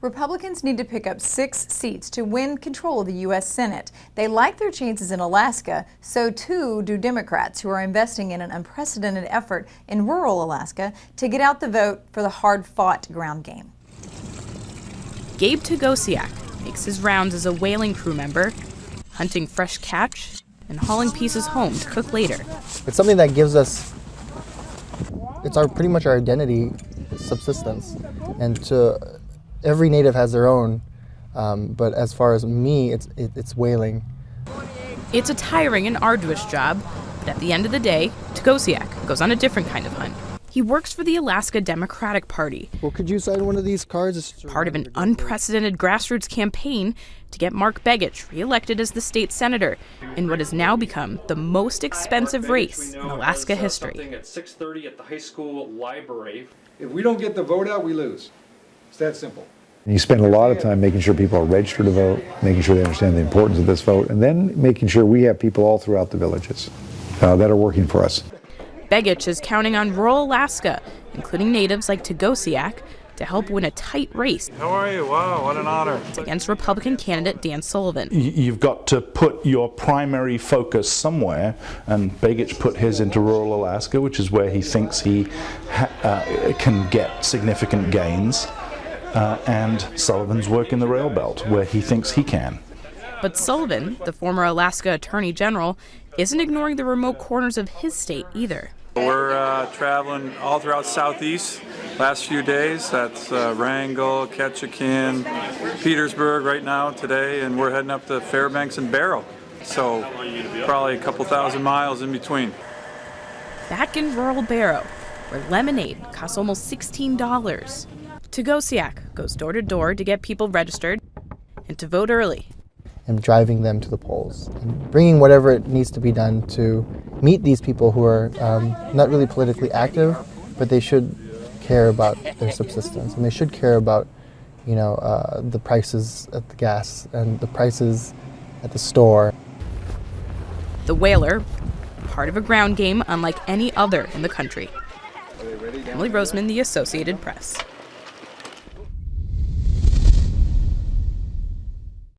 Republicans need to pick up 6 seats to win control of the U.S. Senate. They like their chances in Alaska, so too do Democrats, who are investing in an unprecedented effort in rural Alaska to get out the vote for the hard-fought ground game. Gabe Togosiak makes his rounds as a whaling crew member, hunting fresh catch and hauling pieces home to cook later. It's something that gives us, it's pretty much our identity, subsistence, and every native has their own, but as far as me, it's whaling. It's a tiring and arduous job, but at the end of the day, Togosiak goes on a different kind of hunt. He works for the Alaska Democratic Party. Well, could you sign one of these cards? Part of an unprecedented grassroots campaign to get Mark Begich reelected as the state senator in what has now become the most expensive race in Alaska history. At 6:30 at the high school library. If we don't get the vote out, we lose. It's that simple. And you spend a lot of time making sure people are registered to vote, making sure they understand the importance of this vote, and then making sure we have people all throughout the villages that are working for us. Begich is counting on rural Alaska, including natives like Togosiak, to help win a tight race. How are you? Wow, what an honor. It's against Republican candidate Dan Sullivan. You've got to put your primary focus somewhere, and Begich put his into rural Alaska, which is where he thinks he can get significant gains, and Sullivan's work in the rail belt, where he thinks he can. But Sullivan, the former Alaska Attorney General, isn't ignoring the remote corners of his state either. We're traveling all throughout Southeast last few days. That's Wrangell, Ketchikan, Petersburg right now today, and we're heading up to Fairbanks and Barrow. So probably a couple thousand miles in between. Back in rural Barrow, where lemonade costs almost $16. Togosiak goes door to door to get people registered and to vote early. And driving them to the polls, and bringing whatever it needs to be done to meet these people who are not really politically active, but they should care about their subsistence, and they should care about, the prices at the gas and the prices at the store. The whaler, part of a ground game unlike any other in the country. Emily Roseman, The Associated Press.